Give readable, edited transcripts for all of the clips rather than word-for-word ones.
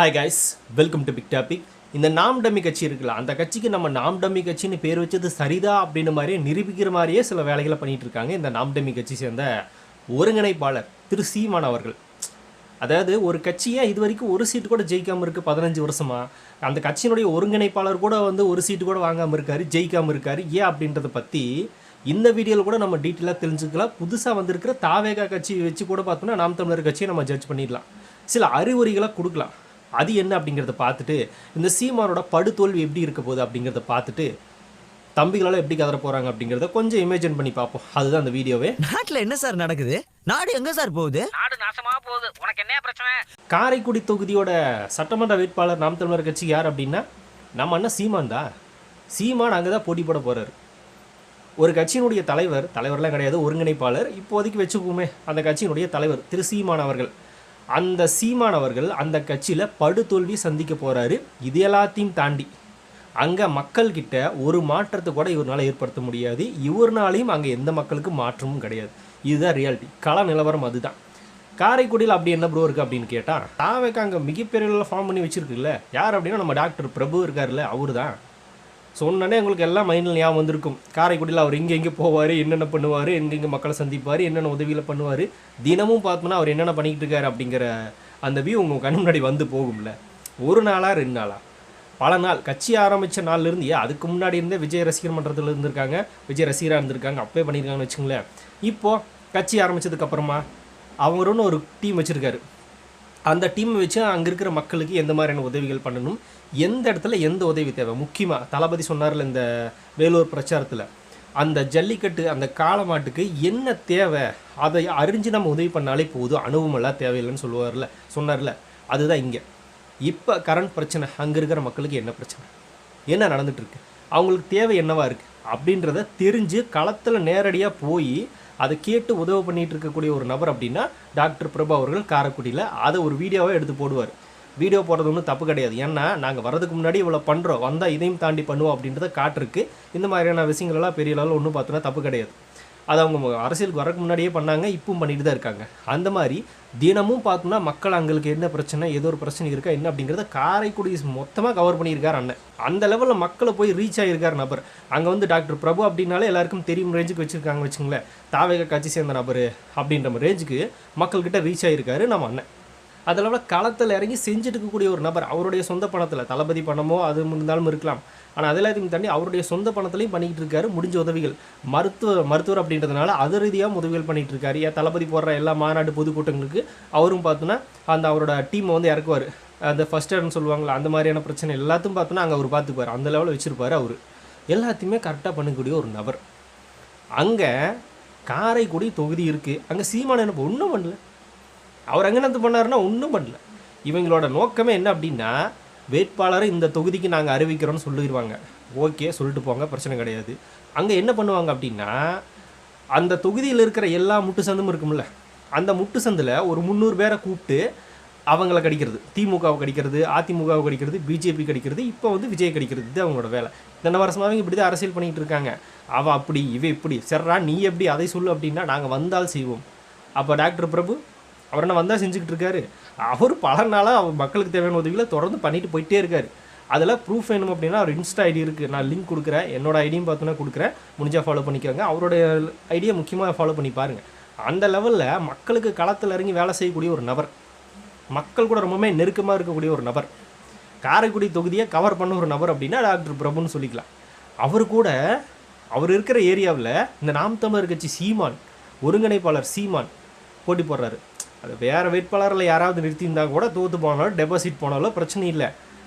Hi guys, welcome to Big Topic. இந்த நாம் dummy கட்சி இருக்குல்ல, அந்த கட்சிக்கு நம்ம நாம் டம்மி கட்சின்னு பேர் வச்சது சரிதா அப்படின்னு மாதிரியே நிரூபிக்கிற மாதிரியே சில வேலைகளை பண்ணிகிட்டு இருக்காங்க இந்த நாம் டம்மி கட்சி சேர்ந்த ஒருங்கிணைப்பாளர் திரு சீமான் அவர்கள். அதாவது ஒரு கட்சியை இது வரைக்கும் ஒரு சீட்டு கூட ஜெயிக்காமல் இருக்குது 15 வருஷமாக. அந்த கட்சியினுடைய ஒருங்கிணைப்பாளர் கூட ஒரு சீட்டு கூட வாங்காமல் இருக்கார், ஜெயிக்காமல் இருக்கார். ஏன் அப்படின்றத பற்றி இந்த வீடியோவில் கூட நம்ம டீட்டெயிலாக தெரிஞ்சுக்கலாம். புதுசாக வந்திருக்கிற தாவேகா கட்சி வச்சு கூட பார்த்தோம்னா நாம் தமிழர் கட்சியை நம்ம ஜட்ஜ் பண்ணிடலாம், சில அறிவுரைகளை கொடுக்கலாம். அது என்ன அப்படிங்கிறத பார்த்துட்டு இந்த சீமானோட படுதோல்வி எப்படி இருக்க போகுது அப்படிங்கிறத பார்த்துட்டு தம்பிகளால் எப்படி கதற போகிறாங்க அப்படிங்கிறத கொஞ்சம் இமேஜின் பண்ணி பார்ப்போம். அதுதான் அந்த வீடியோவே. நாட்டில் என்ன சார் நடக்குது? நாடு எங்கே சார் போகுது? நாடு நாசமா போகுது. உனக்கு என்ன பிரச்சனை? காரைக்குடி தொகுதியோட சட்டமன்ற வேட்பாளர் நாம் தமிழர் கட்சி யார் அப்படின்னா நம்ம அண்ணன் சீமான் தான். சீமான் அங்கே தான் போட்டி போட போகிறார். ஒரு கட்சியினுடைய தலைவர்லாம் கிடையாது, ஒருங்கிணைப்பாளர் இப்போதைக்கு வச்சுக்குமே. அந்த கட்சியினுடைய தலைவர் திரு சீமான் அவர்கள், அந்த சீமான் அவர்கள் அந்த கட்சியில் படுதோல்வி சந்திக்க போகிறாரு. இது எல்லாத்தையும் தாண்டி அங்கே மக்கள்கிட்ட ஒரு மாற்றத்தை கூட இவரால் ஏற்படுத்த முடியாது. இவர்னாலையும் அங்கே எந்த மக்களுக்கும் மாற்றமும் கிடையாது. இதுதான் ரியாலிட்டி, கள நிலவரம் அதுதான். காரைக்குடியில் அப்படி என்ன ப்ரோ இருக்குது அப்படின்னு கேட்டால், தாவேக்கா அங்கே மிகப்பெரிய ஃபார்ம் பண்ணி வச்சுருக்குல்ல. யார் அப்படின்னா நம்ம டாக்டர் பிரபு இருக்கார்ல, அவர் தான். சொன்னோன்னே உங்களுக்கு எல்லாம் மைண்டில் ஞாபகம் வந்திருக்கும். காரைக்குடியில் அவர் எங்கே போவார், என்னென்ன பண்ணுவார், எங்கெங்கே மக்களை சந்திப்பார், என்னென்ன உதவியில் பண்ணுவார், தினமும் பார்த்தோம்னா அவர் என்னென்ன பண்ணிக்கிட்டு இருக்காரு அப்படிங்கிற அந்த வியூ உங்கள் கண் முன்னாடி வந்து போகும்ல. ஒரு நாளாக 2 நாளாக பல நாள், கட்சி ஆரம்பித்த நாள்லேருந்து, அதுக்கு முன்னாடி இருந்தே விஜய் ரசிகர் மன்றத்தில் இருந்திருக்காங்க, விஜய் ரசிகராக இருந்திருக்காங்க, அப்பவே பண்ணியிருக்காங்கன்னு வச்சுங்களேன். இப்போது கட்சி ஆரம்பித்ததுக்கப்புறமா அவருன்னு ஒரு டீம் வச்சுருக்காரு. அந்த டீமை வச்சு அங்கே இருக்கிற மக்களுக்கு எந்த மாதிரியான உதவிகள் பண்ணணும், எந்த இடத்துல எந்த உதவி தேவை. முக்கியமாக தளபதி சொன்னார்ல இந்த வேலூர் பிரச்சாரத்தில், அந்த ஜல்லிக்கட்டு அந்த காளமாட்டுக்கு என்ன தேவை அதை அறிஞ்சு நம்ம உதவி பண்ணாலே போதும், அனுபவமெல்லாம் தேவையில்லைன்னு சொன்னார்ல. அதுதான் இங்கே இப்போ கரண்ட் பிரச்சனை. அங்கே இருக்கிற மக்களுக்கு என்ன பிரச்சனை, என்ன நடந்துகிட்ருக்கு, அவங்களுக்கு தேவை என்னவா இருக்குது அப்படின்றத தெரிஞ்சு களத்தில் நேரடியாக போய் அதை கேட்டு உதவி பண்ணிகிட்டு இருக்கக்கூடிய ஒரு நபர் அப்படின்னா டாக்டர் பிரபு அவர்கள் காரைக்குடியில். அதை ஒரு வீடியோவாக எடுத்து போடுவார். வீடியோ போடுறது ஒன்றும் தப்பு கிடையாது, ஏன்னா நாங்கள் வரதுக்கு முன்னாடி இவ்வளோ பண்ணுறோம், வந்தால் இதையும் தாண்டி பண்ணுவோம் அப்படின்றத காட்டிருக்கு. இந்த மாதிரியான விஷயங்களெல்லாம் பெரிய அளவில் ஒன்றும் பார்த்தோன்னா தப்பு கிடையாது. அது அவங்க அரசியலுக்கு வரக்கு முன்னாடியே பண்ணாங்க, இப்பவும் பண்ணிட்டு தான் இருக்காங்க. அந்த மாதிரி தினமும் பார்த்தோம்னா மக்கள் அங்களுக்கு என்ன பிரச்சனை, ஏதோ ஒரு பிரச்சனை இருக்கா என்ன அப்படிங்கிறத காரைக்குடி மொத்தமாக கவர் பண்ணியிருக்கார் அண்ணன். அந்த லெவலில் மக்களை போய் ரீச் ஆகியிருக்கார் நபர். அங்கே டாக்டர் பிரபு அப்படின்னாலே எல்லாருக்கும் தெரியும் ரேஞ்சுக்கு வச்சுருக்காங்க வச்சுங்களேன். தாவேகா கட்சி சேர்ந்த நபர் அப்படின்ற ரேஞ்சுக்கு மக்கள்கிட்ட ரீச் ஆகியிருக்காரு நம்ம அண்ணன். அதில் களத்தில் இறங்கி செஞ்சுட்டு இருக்கக்கூடிய ஒரு நபர். அவருடைய சொந்த பணத்தில், தளபதி பணமோ அது இருந்தாலும் இருக்கலாம், ஆனால் அதெல்லாத்தையும் தாண்டி அவருடைய சொந்த பணத்துலையும் பண்ணிக்கிட்டு இருக்காரு. முடிஞ்ச உதவிகள், மருத்துவர் அப்படின்றதுனால அது ரீதியாக உதவிகள் பண்ணிகிட்டு இருக்காரு. ஏன் தளபதி போடுற எல்லா மாநாடு பொதுக்கூட்டங்களுக்கு அவரும் பார்த்தோன்னா அந்த அவரோட டீமை இறக்குவார். அந்த ஃபஸ்ட் எய்ட்னு சொல்லுவாங்களா, அந்த மாதிரியான பிரச்சனை எல்லாத்தையும் பார்த்தோன்னா அங்கே அவர் பார்த்துக்குவார். அந்த லெவலில் வச்சுருப்பார் அவர். எல்லாத்தையுமே கரெக்டாக பண்ணக்கூடிய ஒரு நபர். அங்கே காரைக்குடி தொகுதி இருக்குது. அங்கே சீமான் என்ன ஒன்றும் பண்ணல. அவர் அங்கே என்ன பண்ணாருன்னா ஒன்றும் பண்ணல. இவங்களோட நோக்கமே என்ன அப்படின்னா, வேட்பாளரை இந்த தொகுதிக்கு நாங்கள் அறிவிக்கிறோன்னு சொல்லிடுவாங்க. ஓகே, சொல்லிட்டு போங்க, பிரச்சனை கிடையாது. அங்கே என்ன பண்ணுவாங்க அப்படின்னா, அந்த தொகுதியில் இருக்கிற எல்லா முட்டு சந்தும் இருக்கும்ல, அந்த முட்டு சந்தில் ஒரு 300 பேரை கூப்பிட்டு அவங்கள கடிக்கிறது. திமுகவை கடிக்கிறது, அதிமுகவை கடிக்கிறது, பிஜேபி கடிக்கிறது, இப்போ விஜய் கடிக்கிறது. இது அவங்களோட வேலை. இத்தனை வருஷமாகவே இப்படி தான் அரசியல் பண்ணிகிட்டு இருக்காங்க. அவள் அப்படி, இவ இப்படி, சரிடா நீ எப்படி அதை சொல்லு அப்படின்னா நாங்கள் வந்தால் செய்வோம். அப்போ டாக்டர் பிரபு அவர் என்ன வந்தால் செஞ்சுக்கிட்டு இருக்காரு. அவர் பல நாளாக அவர் மக்களுக்கு தேவையான உதவிகளை தொடர்ந்து பண்ணிட்டு போயிட்டே இருக்கார். அதில் ப்ரூஃப் வேணும் அப்படின்னா அவர் இன்ஸ்டா ஐடி இருக்குது, நான் லிங்க் கொடுக்குறேன், என்னோட ஐடியும் பார்த்தோன்னா கொடுக்குறேன், முடிஞ்சால் ஃபாலோ பண்ணிக்கோங்க. அவருடைய ஐடியை முக்கியமாக ஃபாலோ பண்ணி பாருங்கள். அந்த லெவலில் மக்களுக்கு களத்தில் இறங்கி வேலை செய்யக்கூடிய ஒரு நபர், மக்கள் கூட ரொம்பவே நெருக்கமாக இருக்கக்கூடிய ஒரு நபர், காரைக்குடி தொகுதியை கவர் பண்ண ஒரு நபர் அப்படின்னா டாக்டர் பிரபுன்னு சொல்லிக்கலாம். அவர் இருக்கிற ஏரியாவில் இந்த நாம் தமிழர் கட்சி சீமான், ஒருங்கிணைப்பாளர் சீமான் போட்டி போடுறாரு. அது வேறு வேட்பாளரில் யாராவது நிறுத்தியிருந்தால் கூட தோற்று போனாலும் டெபாசிட் போனாலும் பிரச்சனை இல்லை.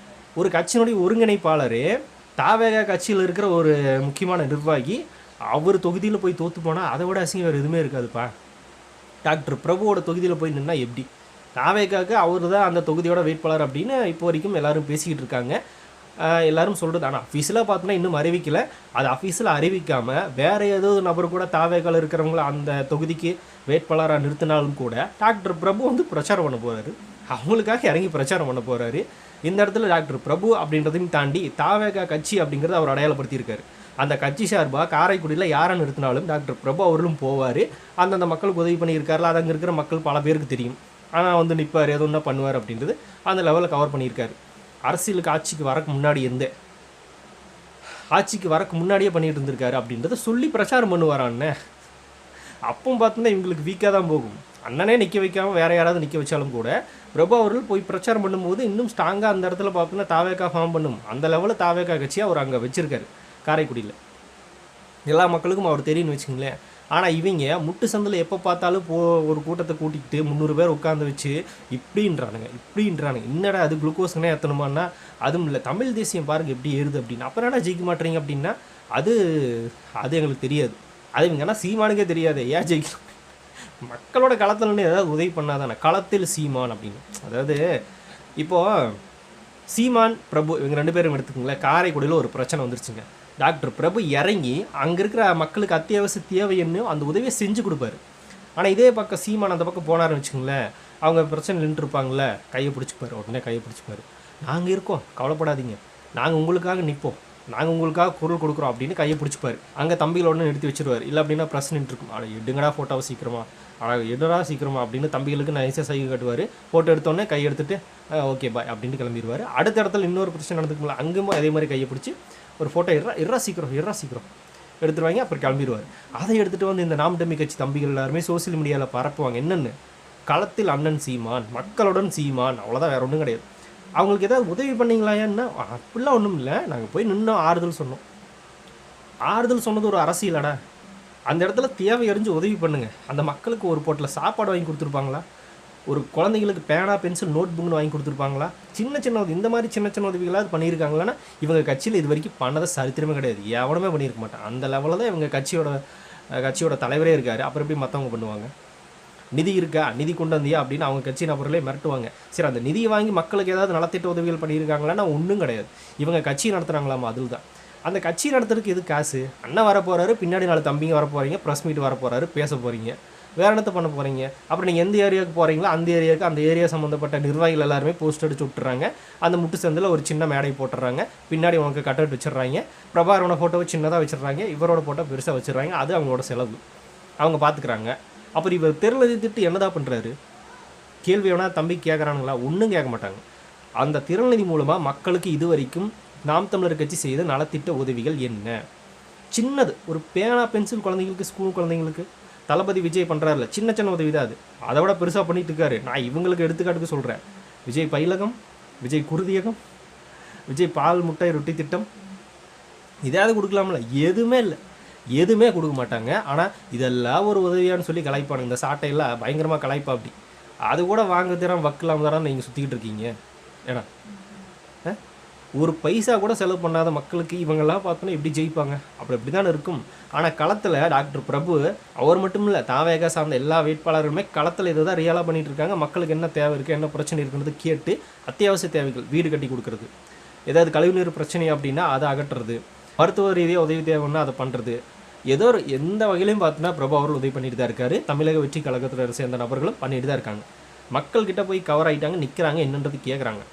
ஒரு கட்சியினுடைய ஒருங்கிணைப்பாளர், தாவேகா கட்சியில் இருக்கிற ஒரு முக்கியமான நிர்வாகி, அவர் தொகுதியில் போய் தோற்று போனால் அதை விட அசிங்கம் வேறு எதுவுமே இருக்காதுப்பா. டாக்டர் பிரபுவோட தொகுதியில் போய் நின்னா எப்படி? தாவேகாவுக்கு அவர் தான் அந்த தொகுதியோட வேட்பாளர் அப்படின்னு இப்போ வரைக்கும் எல்லோரும் பேசிக்கிட்டு இருக்காங்க. எல்லோரும் சொல்கிறது. ஆனால் அஃபீஸியலாக பார்த்தோன்னா இன்னும் அறிவிக்கலை. அது அஃபீஸில் அறிவிக்காமல் வேறு ஏதோ நபர் கூட தாவேகால் இருக்கிறவங்கள அந்த தொகுதிக்கு வேட்பாளராக நிறுத்தினாலும் கூட டாக்டர் பிரபு பிரச்சாரம் பண்ண போகிறாரு. அவங்களுக்காக இறங்கி பிரச்சாரம் பண்ண போகிறாரு. இந்த இடத்துல டாக்டர் பிரபு அப்படின்றதையும் தாண்டி தாவேகா கட்சி அப்படிங்கிறத அவர் அடையாளப்படுத்தியிருக்காரு. அந்த கட்சி சார்பாக காரைக்குடியில் யாரை நிறுத்தினாலும் டாக்டர் பிரபு அவர்களும் போவார். அந்தந்த மக்களுக்கு உதவி பண்ணியிருக்காருல, அது அங்கே இருக்கிற மக்கள் பல பேருக்கு தெரியும். ஆனால் வந்து நிற்பார், எது ஒன்றா பண்ணுவார் அப்படின்றது அந்த லெவலில் கவர் பண்ணியிருக்காரு. அரசியலுக்கு ஆட்சிக்கு வரக்கு முன்னாடியே பண்ணிட்டு இருந்திருக்காரு அப்படின்றத சொல்லி பிரச்சாரம் பண்ணுவாரான்னு. அப்பவும் பார்த்தோன்னா இவங்களுக்கு வீக்காக தான் போகும். அண்ணனே நிற்க வைக்காமல் வேறு யாராவது நிற்க வச்சாலும் கூட பிரபு அவர்கள் போய் பிரச்சாரம் பண்ணும்போது இன்னும் ஸ்ட்ராங்காக அந்த இடத்துல பார்த்தோன்னா தாவேக்கா ஃபார்ம் பண்ணும். அந்த லெவலில் தாவேக்கா கட்சி அவர் அங்கே வச்சுருக்காரு காரைக்குடியில். எல்லா மக்களுக்கும் அவர் தெரியும்னு வச்சுங்களேன். ஆனால் இவங்க முட்டு சந்தில் எப்போ பார்த்தாலும் ஒரு கூட்டத்தை கூட்டிக்கிட்டு 300 பேர் உட்காந்து வச்சு இப்படின்றானுங்க. என்னடா அது குளுக்கோஸ்னே ஏற்றணுமான்னா அதுவும் இல்லை. தமிழ் தேசியம் பாருங்கள் எப்படி ஏறுது அப்படின்னு. அப்புறம் என்ன ஜெயிக்க மாட்டேறீங்க அப்படின்னா அது எங்களுக்கு தெரியாது. அது இவங்கன்னா சீமானுக்கே தெரியாது ஏன் ஜெயிக்கணும். மக்களோட களத்தில் ஏதாவது உதவி பண்ணாதானே களத்தில் சீமான் அப்படின்னு. அதாவது இப்போது சீமான் பிரபு இவங்க 2 பேரும் எடுத்துக்கோங்களேன். காரைக்குடியில் ஒரு பிரச்சனை வந்துருச்சுங்க. டாக்டர் பிரபு இறங்கி அங்கே இருக்கிற மக்களுக்கு அத்தியாவசிய தேவைன்னு அந்த உதவியை செஞ்சு கொடுப்பாரு. ஆனால் இதே பக்கம் சீமான் அந்த பக்கம் போனாருன்னு வச்சுங்களேன், அவங்க பிரச்சனை நின்றுருப்பாங்களே, கையை பிடிச்சிப்பாரு. உடனே கையை பிடிச்சிப்பாரு. நாங்கள் இருக்கோம், கவலைப்படாதீங்க, நாங்கள் உங்களுக்காக நிற்போம், நாங்கள் உங்களுக்காக குரல் கொடுக்குறோம் அப்படின்னு கையை பிடிச்சிப்பாரு. அங்கே தம்பிகளோட நிறுத்தி வச்சுருவார். இல்லை அப்படின்னா ப்ரெஸ் நின்றுருக்கும். ஆனால் எடுங்கடா ஃபோட்டோவை சீக்கிரமா, ஆனால் எடுறா சீக்கிரமா அப்படின்னு தம்பிகளுக்கு நைஸாக சைகை கட்டுவார். ஃபோட்டோ எடுத்தோடனே கை எடுத்துகிட்டு ஓகே பாய் அப்படின்ட்டு கிளம்பிடுவார். அடுத்த இடத்துல இன்னொரு பிரச்சனை நடந்துக்கும்ல, அங்கேயும் அதே மாதிரி கையை பிடிச்சி ஒரு ஃபோட்டோ இறா சீக்கிரம் எடுத்துருவாங்க. அப்புறம் கிளம்பிடுவார். அதை எடுத்துகிட்டு வந்து இந்த நாம் தமிழ் கட்சி தம்பிகள் எல்லாருமே சோசியல் மீடியாவில் பரப்புவாங்க. என்னென்னு களத்தில் அண்ணன் சீமான், மக்களுடன் சீமான், அவ்வளோதான், வேறு ஒன்றும் கிடையாது. அவங்களுக்கு ஏதாவது உதவி பண்ணிங்களான்னா அப்படிலாம் ஒன்றும் இல்லை. நாங்கள் போய் நின்று ஆறுதல் சொன்னது ஒரு அரசியலடா. அந்த இடத்துல தேவை அறிஞ்சு உதவி பண்ணுங்கள். அந்த மக்களுக்கு ஒரு போட்டில் சாப்பாடு வாங்கி கொடுத்துருப்பாங்களா? ஒரு குழந்தைங்களுக்கு பேனா பென்சில் நோட் புக்னு வாங்கி கொடுத்துருப்பாங்களா? இந்த மாதிரி சின்ன உதவிகளாக பண்ணியிருக்காங்களான்னா இவங்க கட்சியில் இது வரைக்கும் பண்ணதை சரித்திரமே கிடையாது. எவனுமே பண்ணியிருக்க மாட்டான். அந்த லெவலில் தான் இவங்க கட்சியோட தலைவரே இருக்கார். அப்புறம் எப்படி மற்றவங்க பண்ணுவாங்க? நிதி இருக்கா, நிதி கொண்டு வந்தியா அப்படின்னு அவங்க கட்சி நபர்களே மிரட்டுவாங்க. சரி, அந்த நிதியை வாங்கி மக்களுக்கு ஏதாவது நலத்திட்ட உதவிகள் பண்ணியிருக்காங்களான்னா ஒன்றும் கிடையாது. இவங்க கட்சி நடத்துகிறாங்களாமா, அதில் தான். அந்த கட்சி நடத்துறதுக்கு எது காசு? அண்ணன் வர போகிறாரு, பின்னாடி 4 தம்பிங்க வர போகிறீங்க, ப்ரெஸ் மீட் வர போகிறாரு, பேச போகிறீங்க, வேறு என்னத்தை பண்ண போகிறீங்க? அப்புறம் நீங்கள் எந்த ஏரியாவுக்கு போகிறீங்களோ அந்த ஏரியா சம்மந்தப்பட்ட நிர்வாகிகள் எல்லாருமே போஸ்ட் அடிச்சு விட்டுறாங்க. அந்த முட்டு சந்தில் ஒரு சின்ன மேடை போட்டுறாங்க, பின்னாடி உனக்கு கட் அவுட் வச்சிடுறாங்க, பிரபாகரனோட ஃபோட்டோவை சின்னதாக வச்சிடுறாங்க, இவரோட ஃபோட்டோ பெருசாக வச்சிடுறாங்க. அது அவங்களோட செலவு, அவங்க பார்த்துக்குறாங்க. அப்புறம் இவர் திரள்நிதி என்னதான் பண்ணுறாரு? கேள்வி வேணால் தம்பி கேட்குறானுங்களா? ஒன்றும் கேட்க மாட்டாங்க. அந்த திரள்நிதி மூலமாக மக்களுக்கு இது வரைக்கும் நாம் தமிழர் கட்சி செய்த நலத்திட்ட உதவிகள் என்ன? சின்னது ஒரு பேனா பென்சில் குழந்தைங்களுக்கு, ஸ்கூல் குழந்தைங்களுக்கு தளபதி விஜய் பண்ணுறாருல, சின்ன உதவி தான் அது. அதை விட பெருசாக பண்ணிட்டு இருக்காரு. நான் இவங்களுக்கு எடுத்துக்காட்டுக்கு சொல்கிறேன். விஜய் பயிலகம், விஜய் குருதியகம், விஜய் பால் முட்டை ரொட்டி திட்டம், இதாவது கொடுக்கலாம்ல? எதுவுமே இல்லை, எதுவுமே கொடுக்க மாட்டாங்க. ஆனால் இதெல்லாம் ஒரு உதவியான்னு சொல்லி கலாய்ப்பானுங்க. இந்த சாட்டையெல்லாம் பயங்கரமாக கலாய்ப்பா. அப்படி அது கூட வாங்க தரம் வக்கலாம் தரம் நீங்கள் சுற்றிக்கிட்டு இருக்கீங்க. ஏன்னா ஒரு பைசா கூட செலவு பண்ணாத மக்களுக்கு இவங்கெல்லாம் பார்த்தோன்னா எப்படி ஜெயிப்பாங்க? அப்படி தானே இருக்கும். ஆனால் களத்தில் டாக்டர் பிரபு அவர் மட்டும் இல்லை, தாவேகா சார்ந்த எல்லா வேட்பாளர்களுமே களத்தில் இதை தான் ரியலாக பண்ணிகிட்டு இருக்காங்க. மக்களுக்கு என்ன தேவை இருக்குது, என்ன பிரச்சனை இருக்குன்றது கேட்டு அத்தியாவசிய தேவைகள், வீடு கட்டி கொடுக்குறது, ஏதாவது கழிவுநீர் பிரச்சனை அப்படின்னா அதை அகற்றுறது, மருத்துவ ரீதியாக உதவி தேவைன்னா அதை பண்ணுறது, எந்த வகையிலையும் பார்த்தோன்னா பிரபு அவர்கள் உதவி பண்ணிட்டு தான் இருக்காரு. தமிழக வெற்றி கழகத்தில் சேர்ந்த நபர்களும் பண்ணிட்டு தான் இருக்காங்க. மக்கள்கிட்ட போய் கவர் ஆகிட்டாங்க, நிற்கிறாங்க, என்னன்றது கேட்குறாங்க.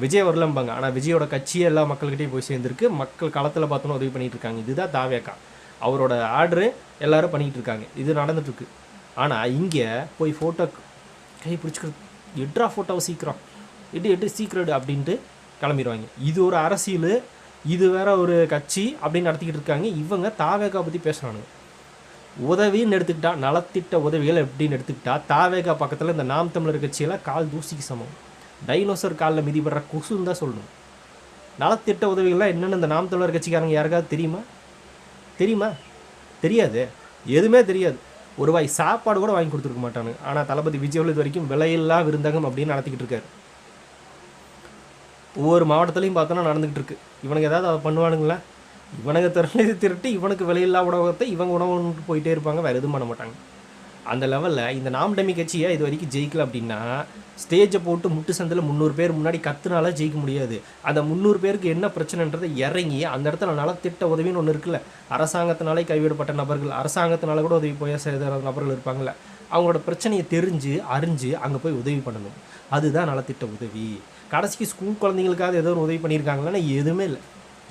விஜய் வரலம்பாங்க. ஆனால் விஜயோட கட்சியே எல்லா மக்கள்கிட்டையும் போய் சேர்ந்துருக்கு. மக்கள் களத்தில் பார்த்தோன்னா உதவி பண்ணிகிட்டு இருக்காங்க. இதுதான் தாவேக்கா. அவரோட ஆர்டரு எல்லோரும் பண்ணிகிட்டு இருக்காங்க. இது நடந்துட்டுருக்கு. ஆனால் இங்கே போய் ஃபோட்டோ கை பிடிச்சிக்கிறது, எட்ரா ஃபோட்டோவை சீக்கிரம் சீக்கிரம் அப்படின்ட்டு கிளம்பிடுவாங்க. இது ஒரு அரசியல், இது வேற ஒரு கட்சி அப்படின்னு நடத்திக்கிட்டு இருக்காங்க. இவங்க தாவேக்கா பற்றி பேசுகிறானுங்க. உதவின்னு எடுத்துக்கிட்டா, நலத்திட்ட உதவிகள் எப்படின்னு எடுத்துக்கிட்டா, தாவேக்கா பக்கத்தில் இந்த நாம் தமிழர் கட்சியெல்லாம் கால் தூசிக்கு சமம். டைனோசர் காலில் மிதிபடுற கொசுன்னு தான் சொல்லணும். நலத்திட்ட உதவிகள்லாம் என்னென்னு இந்த நாம் தமிழர் கட்சிக்காரங்க யாருக்காவது தெரியுமா? தெரியாது, எதுவுமே தெரியாது. ஒரு வாய் சாப்பாடு கூட வாங்கி கொடுத்துருக்க மாட்டானுங்க. ஆனால் தளபதி விஜய் இது வரைக்கும் விலையில்லா விருந்தகம் அப்படின்னு நடத்திக்கிட்டு இருக்காரு. ஒவ்வொரு மாவட்டத்துலையும் பார்த்தோன்னா நடந்துக்கிட்டு இருக்கு. இவனுக்கு ஏதாவது அதை பண்ணுவானுங்களா? இவனுக்கு திரட்டி இவனுக்கு விலையில்லா உணவகத்தை இவங்க உணவு போயிட்டே இருப்பாங்க, வேறு எதுவும் பண்ண மாட்டாங்க. அந்த லெவலில் இந்த நாம் தமிழ் கட்சியை இது வரைக்கும் ஜெயிக்கல அப்படின்னா, ஸ்டேஜை போட்டு முட்டு சந்தில் 300 பேர் முன்னாடி கத்துனால ஜெயிக்க முடியாது. அந்த 300 பேருக்கு என்ன பிரச்சனைன்றதை இறங்கி அந்த இடத்துல நலத்திட்ட உதவின்னு ஒன்று இருக்குல்ல, அரசாங்கத்தினாலே கைவிடப்பட்ட நபர்கள், அரசாங்கத்தினால கூட உதவி போய் செய்கிற நபர்கள் இருப்பாங்கள்ல, அவங்களோட பிரச்சனையை அறிஞ்சு அங்கே போய் உதவி பண்ணணும். அதுதான் நலத்திட்ட உதவி. கடைசிக்கு ஸ்கூல் குழந்தைங்களுக்காக ஏதோ ஒரு உதவி பண்ணியிருக்காங்களா? எதுவுமே இல்லை.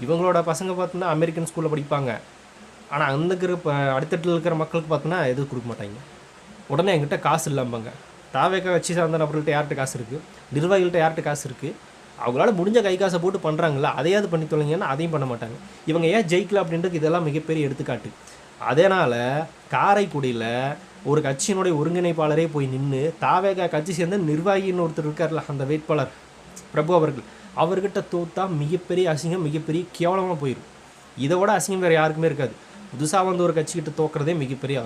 இவங்களோட பசங்க பார்த்தோன்னா அமெரிக்கன் ஸ்கூலில் படிப்பாங்க. ஆனால் அந்த அடுத்தட்டில் இருக்கிற மக்களுக்கு பார்த்தோன்னா எதுவும் கொடுக்க மாட்டாங்க. உடனே என்கிட்ட காசு இல்லாமங்க, தாவேக்கா கட்சி சார்ந்த நபர்கள்ட்ட யார்கிட்ட காசு இருக்குது, நிர்வாகிகள்கிட்ட யார்கிட்ட காசு இருக்குது, அவங்களால முடிஞ்ச கை காசை போட்டு பண்ணுறாங்களா, அதையாவது பண்ணி தொலைங்கன்னா அதையும் பண்ண மாட்டாங்க. இவங்க ஏன் ஜெயிக்கல அப்படின்றது இதெல்லாம் மிகப்பெரிய எடுத்துக்காட்டு. அதனால் காரைக்குடியில் ஒரு கட்சியினுடைய ஒருங்கிணைப்பாளரே போய் நின்று தாவேக்கா கட்சி சேர்ந்த நிர்வாகின்னு ஒருத்தர் இருக்கார்ல, அந்த வேட்பாளர் பிரபு அவர்கள், அவர்கிட்ட தோத்தா மிகப்பெரிய அசிங்கம், மிகப்பெரிய கேவலமாக போயிடும். இதை விட அசிங்கம் வேறு யாருக்குமே இருக்காது. புதுசாக வந்து ஒரு கட்சிக்கிட்ட தோக்கிறதே மிகப்பெரிய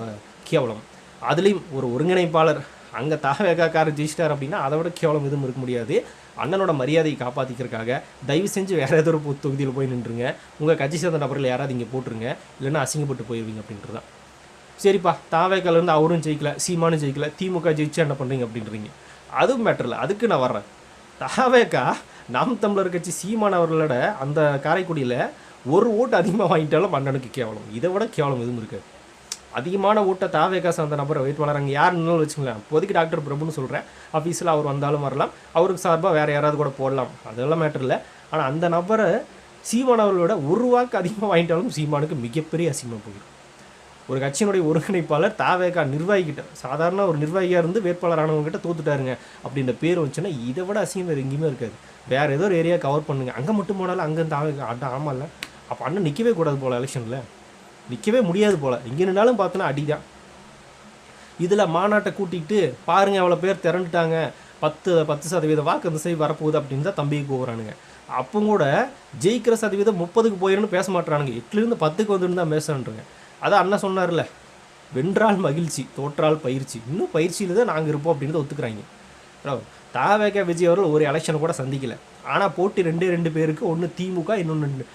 கேவலம். அதுலேயும் ஒரு ஒருங்கிணைப்பாளர் அங்கே தாவேக்காக்காரர் ஜெயிச்சிட்டார் அப்படின்னா அதை விட கேவலம் எதுவும் இருக்க முடியாது. அண்ணனோட மரியாதையை காப்பாற்றிக்கிறதுக்காக தயவு செஞ்சு வேறு ஏதோ ஒரு தொகுதியில் போய் நின்றுங்க, உங்கள் கட்சி சேர்ந்த நபர்கள் யாராவது இங்கே போட்டுருங்க, இல்லைன்னா அசிங்கப்பட்டு போயிடுவீங்க அப்படின்றது தான். சரிப்பா, தாவேக்காலேருந்து அவரும் ஜெயிக்கல, சீமானும் ஜெயிக்கல, திமுக ஜெயிச்சா என்ன பண்ணுறீங்க அப்படின்றீங்க. அதுவும் மேட்டரில், அதுக்கு நான் வர்றேன். தாவேக்கா நாம் தமிழர் கட்சி சீமான் அவர்களோட அந்த காரைக்குடியில் ஒரு ஓட்டு அதிகமாக வாங்கிட்டாலும் அண்ணனுக்கு கேவலம். இதை விட கேவலம் எதுவும் இருக்காது. அதிகமான ஓட்டை தாவேக்கா சார்ந்த நபரை வேட்பாளர் அங்கே யார் நின்னாலும் வச்சுக்கலாம். இப்போதைக்கு டாக்டர் பிரபுன்னு சொல்கிறேன், ஆஃபீஸில் அவர் வந்தாலும் வரலாம், அவருக்கு சார்பாக வேறு யாராவது கூட போடலாம், அதெல்லாம் மேட்டர் இல்லை. ஆனால் அந்த நபரை சீமான் அவர்களோட ஒரு வாக்கு அதிகமாக வாங்கிட்டாலும் சீமானுக்கு மிகப்பெரிய அசிங்கமாக போயிடும். ஒரு கட்சியினுடைய ஒருங்கிணைப்பாளர் தாவேக்கா நிர்வாகிக்கிட்ட, சாதாரண ஒரு நிர்வாகியாக இருந்து வேட்பாளரானவங்ககிட்ட தோத்துட்டாருங்க அப்படின்ற பேர் வந்துச்சுன்னா இதை விட அசிங்கம் வேறு எங்கேயுமே இருக்காது. வேறு ஏதோ ஒரு ஏரியா கவர் பண்ணுங்க, அங்கே மட்டும் போனாலும் அங்கே தாவேக்கா அட்டா ஆமாம்ல, அப்போ அண்ணன் நிற்கவே கூடாது போல், எலெக்ஷனில் நிற்கவே முடியாது போல், இங்கே நின்னாலும் பார்த்தோன்னா அடிதான். இதில் மாநாட்டை கூட்டிகிட்டு பாருங்கள் எவ்வளோ பேர் திரண்டுட்டாங்க, 10% வாக்கு அந்த சைடு வரப்போகுது அப்படின்னு தான் தம்பிக்கு போகிறானுங்க. அப்போ கூட ஜெயிக்கிற சதவீதம் 30க்கு போயிடுன்னு பேச மாட்டுறானுங்க, 8லேருந்து 10க்கு வந்துன்னு தான் பேசுகிறேன்றங்க. அதான் அண்ணன் சொன்னார்ல, வென்றால் மகிழ்ச்சி தோற்றால் பயிற்சி, இன்னும் பயிற்சியில் தான் நாங்கள் இருப்போம் அப்படின்னு ஒத்துக்கிறாங்க. தாவேக்கா விஜய் அவர்கள் ஒரு எலெக்ஷனை கூட சந்திக்கலை, ஆனால் போட்டி 2 பேருக்கு, ஒன்று திமுக இன்னொன்று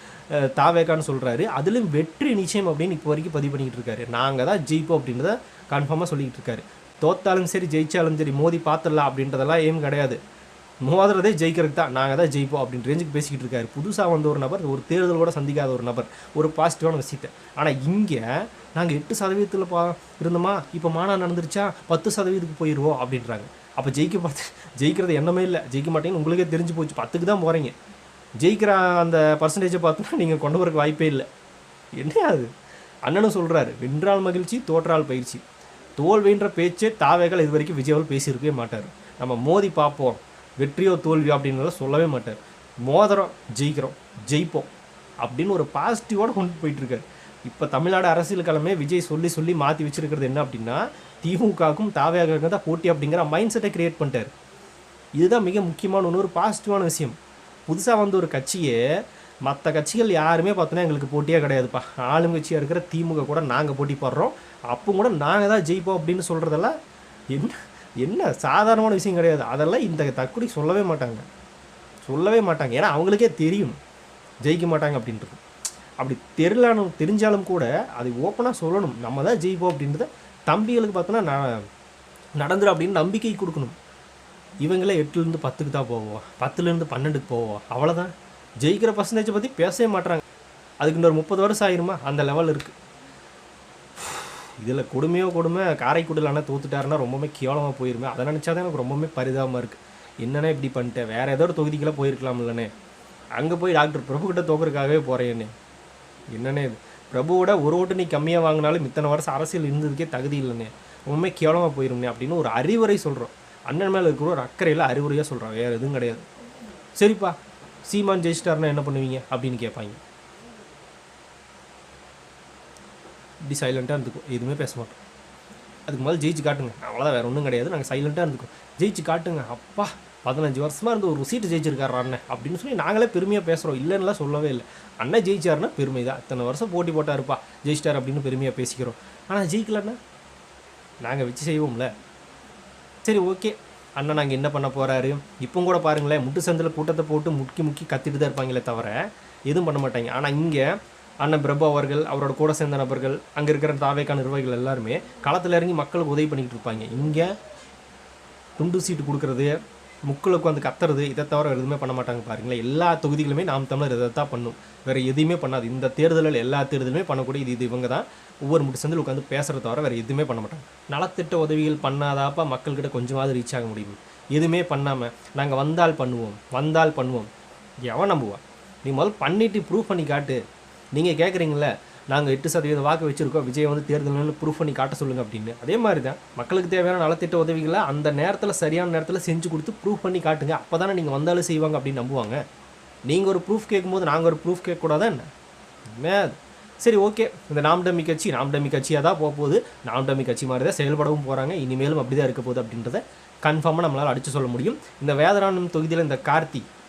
தாவேக்கான்னு சொல்கிறாரு. அதுலேயும் வெற்றி நிச்சயம் அப்படின்னு இப்போ வரைக்கும் பதிவு பண்ணிக்கிட்டு இருக்காரு. நாங்கள் தான் ஜெயிப்போம் அப்படின்றத கன்ஃபார்மாக சொல்லிக்கிட்டு இருக்காரு. தோத்தாலும் சரி ஜெயிச்சாலும் சரி மோதி பார்த்துடலாம் அப்படின்றதெல்லாம் ஏம் கிடையாது, மோதுறதே ஜெயிக்கிறதுக்கு தான், நாங்கள் தான் ஜெயிப்போம் அப்படின்ற ரேஞ்சுக்கு பேசிக்கிட்டு இருக்காரு. புதுசாக வந்த ஒரு நபர், ஒரு தேர்தல் கூட சந்திக்காத ஒரு நபர், ஒரு பாசிட்டிவான விஷயத்தை. ஆனால் இங்கே நாங்கள் 8% இருந்தோமா, இப்போ மாநாடு நடந்துருச்சா 10%க்கு போயிடுவோம் அப்படின்றாங்க. அப்போ ஜெயிக்கிறது எண்ணமே இல்லை, ஜெயிக்க மாட்டேங்கன்னு உங்களுக்கே தெரிஞ்சு போச்சு, 10க்கு தான் போகிறீங்க. ஜெயிக்கிற அந்த பர்சன்டேஜை பார்த்தோன்னா நீங்கள் கொண்டு வரக்கு வாய்ப்பே இல்லை. என்ன அது? அண்ணனும் சொல்கிறாரு, வென்றால் மகிழ்ச்சி தோற்றால் பயிற்சி. தோல்வின்ற பேச்சே தாவேக்கால் இது வரைக்கும் விஜய் அவர்கள் பேசியிருக்கவே மாட்டார். நம்ம மோதி பார்ப்போம், வெற்றியோ தோல்வியோ அப்படின்றத சொல்லவே மாட்டார். மோதிரம் ஜெயிக்கிறோம், ஜெயிப்போம் அப்படின்னு ஒரு பாசிட்டிவோடு கொண்டு போயிட்டுருக்காரு. இப்போ தமிழ்நாடு அரசியல் களமே விஜய் சொல்லி மாற்றி வச்சுருக்கிறது என்ன அப்படின்னா, திமுகவுக்கும் தாவேக்காவுக்கும் தான் போட்டி அப்படிங்கிற மைண்ட் செட்டை க்ரியேட் பண்ணிட்டார். இதுதான் மிக முக்கியமான ஒரு பாசிட்டிவான விஷயம். புதுசாக வந்து ஒரு கட்சியே மற்ற கட்சிகள் யாருமே பார்த்தோன்னா எங்களுக்கு போட்டியாக கிடையாதுப்பா, ஆளுங்கட்சியாக இருக்கிற திமுக கூட நாங்கள் போட்டி போடுறோம், அப்போ கூட நாங்கள் தான் ஜெயிப்போம் அப்படின்னு சொல்கிறதெல்லாம் என்ன சாதாரணமான விஷயம் கிடையாது. அதெல்லாம் இந்த தக்குடி சொல்லவே மாட்டாங்க. ஏன்னா அவங்களுக்கே தெரியும் ஜெயிக்க மாட்டாங்க அப்படின்றது. அப்படி தெரிஞ்சாலும் கூட அதை ஓப்பனாக சொல்லணும், நம்ம தான் ஜெயிப்போம் அப்படின்றத தம்பிகளுக்கு பார்த்தோன்னா நடந்துடும் அப்படின்னு நம்பிக்கை கொடுக்கணும். இவங்களே 8லேருந்து 10க்கு தான் போவோம், 10லேருந்து 12க்கு போவோம், அவ்வளோதான். ஜெயிக்கிற பர்சன்டேஜை பற்றி பேசவே மாட்டுறாங்க. அதுக்கு இன்னொரு 30 வருஷம் ஆயிருமா, அந்த லெவல் இருக்குது. இதில் கொடுமை காரைக்குடியில் ஆனால் தோத்துட்டாருன்னா ரொம்பவே கேவலமாக போயிருமே. அதை நினச்சா தான் எனக்கு ரொம்பவே பரிதாபமாக இருக்குது. என்னென்னா இப்படி பண்ணிட்டேன், வேறு ஏதோ ஒரு தொகுதிக்கெல்லாம் போயிருக்கலாம் இல்லைண்ணே, அங்கே போய் டாக்டர் பிரபுக்கிட்ட தோக்கிறதுக்காகவே போகிறேன்னே. என்னண்ணே இது, பிரபுவோட ஒரு ஓட்டு நீ கம்மியாக வாங்கினாலும் இத்தனை வருஷம் அரசியல் இருந்ததுக்கே தகுதி இல்லைண்ணே, ரொம்பவே கேவலமாக போயிரும்னே அப்படின்னு ஒரு அறிவுரை சொல்கிறோம். அண்ணன் மேலே இருக்கிற ஒரு அக்கறையில் அறிவுரையாக சொல்கிறான், வேறு எதுவும் கிடையாது. சரிப்பா, சீமான் ஜெயிச்சிட்டாருன்னா என்ன பண்ணுவீங்க அப்படின்னு கேட்பாங்க. இப்படி சைலண்ட்டாக இருந்துக்கும், எதுவுமே பேச மாட்டோம். அதுக்கு முதல்ல ஜெயிச்சு காட்டுங்க, அவ்வளோதான், வேறு ஒன்றும் கிடையாது, நாங்கள் சைலண்ட்டாக இருந்துக்கும். ஜெயிச்சு காட்டுங்க, அப்பா 15 வருஷமாக இருந்து ஒரு சீட்டு ஜெயிச்சிருக்காரு அண்ணன் அப்படின்னு சொல்லி நாங்களே பெருமையாக பேசுகிறோம், இல்லைன்னுலாம் சொல்லவே இல்லை. அண்ணன் ஜெயிச்சாருன்னா பெருமை தான், இத்தனை வருஷம் போட்டி போட்டாருப்பா ஜெயிச்சிட்டார் அப்படின்னு பெருமையாக பேசிக்கிறோம். ஆனால் ஜெயிக்கலன்னா நாங்கள் வச்சு செய்வோம்ல. சரி ஓகே, அண்ணன் நாங்கள் என்ன பண்ண போகிறாரு, இப்போ கூட பாருங்களேன், முட்டு சந்தில் கூட்டத்தை போட்டு முக்கி கத்திட்டு தான் இருப்பாங்களே தவிர எதுவும் பண்ண மாட்டாங்க. ஆனால் இங்கே அண்ணன் பிரபு அவர்கள், அவரோட கூட சேர்ந்த நபர்கள், அங்கே இருக்கிற தாவேக்கா நிர்வாகிகள் எல்லாருமே களத்தில் இறங்கி மக்களுக்கு உதவி பண்ணிக்கிட்டு இருப்பாங்க. இங்கே துண்டு சீட்டு கொடுக்குறது, முக்கில் உட்காந்து கத்துறது, இதை தவிர எதுவுமே பண்ண மாட்டாங்க. பாருங்களேன், எல்லா தொகுதிகளுமே நாம் தமிழர் இதை தான் பண்ணும், வேறு எதுவுமே பண்ணாது. இந்த தேர்தலில் எல்லா தேர்தலுமே பண்ணக்கூடிய இது இவங்க தான் ஒவ்வொரு முட்டு சந்தில் உட்காந்து பேசுகிறத தவிர வேறு எதுவுமே பண்ண மாட்டாங்க. நலத்திட்ட உதவிகள் பண்ணாதாப்பா மக்கள்கிட்ட கொஞ்சமாவது ரீச் ஆக முடியும். எதுவுமே பண்ணாமல் நாங்கள் வந்தால் பண்ணுவோம் எவன் நம்புவா? நீ முதல் பண்ணிவிட்டு ப்ரூவ் பண்ணி காட்டு. நீங்கள் கேட்குறீங்களே நாங்கள் 8% வாக்கு வச்சுருக்கோம், விஜய் வந்து தேர்தல்னு ப்ரூஃப் பண்ணி காட்ட சொல்லுங்கள் அப்படின்னு. அதே மாதிரி தான் மக்களுக்கு தேவையான நலத்திட்ட உதவிகளை அந்த நேரத்தில் சரியான நேரத்தில் செஞ்சு கொடுத்து ப்ரூஃப் பண்ணி காட்டுங்க. அப்போ தானே நீங்கள் வந்தாலும் செய்வாங்க அப்படின்னு நம்புவாங்க. நீங்கள் ஒரு ப்ரூஃப் கேட்கும்போது நாங்கள் ஒரு ப்ரூஃப் கேட்கக்கூடாதா என்ன? சரி, ஓகே. இந்த நாம் டம்மி கட்சியாக தான் போகுது. நாம் டம்மி கட்சி மாதிரி தான் செயல்படவும் போகிறாங்க. இனிமேலும் அப்படி தான் இருக்க போகுது அப்படின்றத கன்ஃபார்மாக நம்மளால் அடித்து சொல்ல முடியும். இந்த வேதரானம் தொகுதியில் இந்த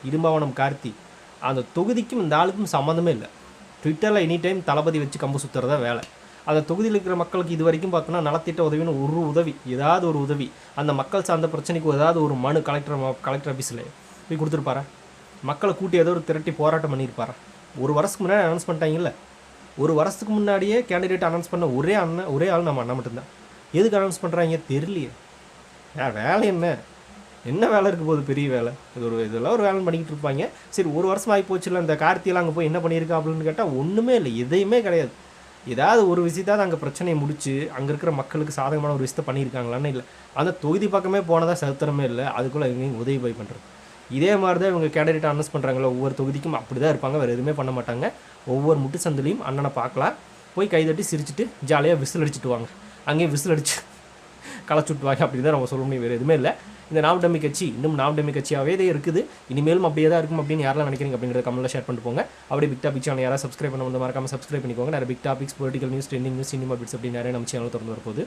இடும்பாவனம் கார்த்தி அந்த தொகுதிக்கும் இந்த ஆளுக்கும் சம்மந்தமே இல்லை. ட்விட்டரில் எனி டைம் தளபதி வச்சு கம்பு சுற்றுறதா வேலை. அந்த தொகுதியில் இருக்கிற மக்களுக்கு இது வரைக்கும் பார்த்தோன்னா நலத்திட்ட உதவின்னு ஒரு உதவி, ஏதாவது ஒரு உதவி, அந்த மக்கள் சார்ந்த பிரச்சனைக்கு ஏதாவது ஒரு மனு கலெக்டர் ஆஃபீஸில் போய் கொடுத்துருப்பாரா? மக்களை கூட்டி ஏதோ ஒரு திரட்டி போராட்டம் பண்ணியிருப்பாரா? ஒரு வருஷத்துக்கு முன்னாடி அனௌன்ஸ் பண்ணிட்டாங்கல்ல, ஒரு வருஷத்துக்கு முன்னாடியே கேண்டிடேட் அனௌன்ஸ் பண்ண ஒரே ஆள் நம்ம அண்ணன் மட்டும்தான். எதுக்கு அனௌன்ஸ் பண்ணுறாங்க தெரியலையே. வேலை என்ன வேலை இருக்க போகுது? பெரிய வேலை. இதெல்லாம் ஒரு வேலை பண்ணிக்கிட்டு இருப்பாங்க. சரி, ஒரு வருஷம் ஆகி போச்சுல, இந்த கார்த்தியெல்லாம் அங்கே போய் என்ன பண்ணியிருக்கா அப்படின்னு கேட்டால் ஒன்றுமே இல்லை, எதையுமே கிடையாது. ஏதாவது ஒரு விஷயத்தாவது அங்கே பிரச்சனையை முடிச்சு அங்கே இருக்கிற மக்களுக்கு சாதகமான ஒரு விஷயத்தை பண்ணியிருக்காங்களான்னு இல்லை. அந்த தொகுதி பக்கமே போனதாக சரித்திரமே இல்லை. அதுக்குள்ளே எங்கேயும் உதவி போய் பண்ணுறது. இதே மாதிரி தான் இவங்க கேண்டிடேட் அனௌன்ஸ் பண்ணுறாங்களோ, ஒவ்வொரு தொகுதிக்கும் அப்படி தான் இருப்பாங்க, வேறு எதுவுமே பண்ண மாட்டாங்க. ஒவ்வொரு முட்டு சந்திலையும் அண்ணனை பார்க்கலாம், போய் கைதட்டி சிரிச்சுட்டு ஜாலியாக விசில் அடிச்சுட்டு வாங்க. அங்கேயும் விசில் அடிச்சு களைச்சுட்டுவாங்க. அப்படி தான் நம்ம சொல்ல முடியும், வேறு எதுவுமே இல்லை. இந்த நாம் டம்மி கட்சி இன்னும் நாம் டம்மி கட்சியாகவே தான் இருக்குது. இனிமேலும் அப்படியே தான் இருக்கும் அப்படின்னு யாரெல்லாம் நினைக்கிறீங்க அப்படிங்கிறத கமெண்ட்டில் ஷேர் பண்ணிட்டு போங்க. அப்படியே பிக் டாபிக் சேனல் யாராவது சப்ஸ்கிரைப் பண்ண வந்து மறக்காமல் சப்ஸ்கிரைப் பண்ணிக்கோங்க. நிறைய big topics, political news, trending news, cinema bits அப்படி நிறைய நம்ம சேனல் திறந்து வரப்போகுது.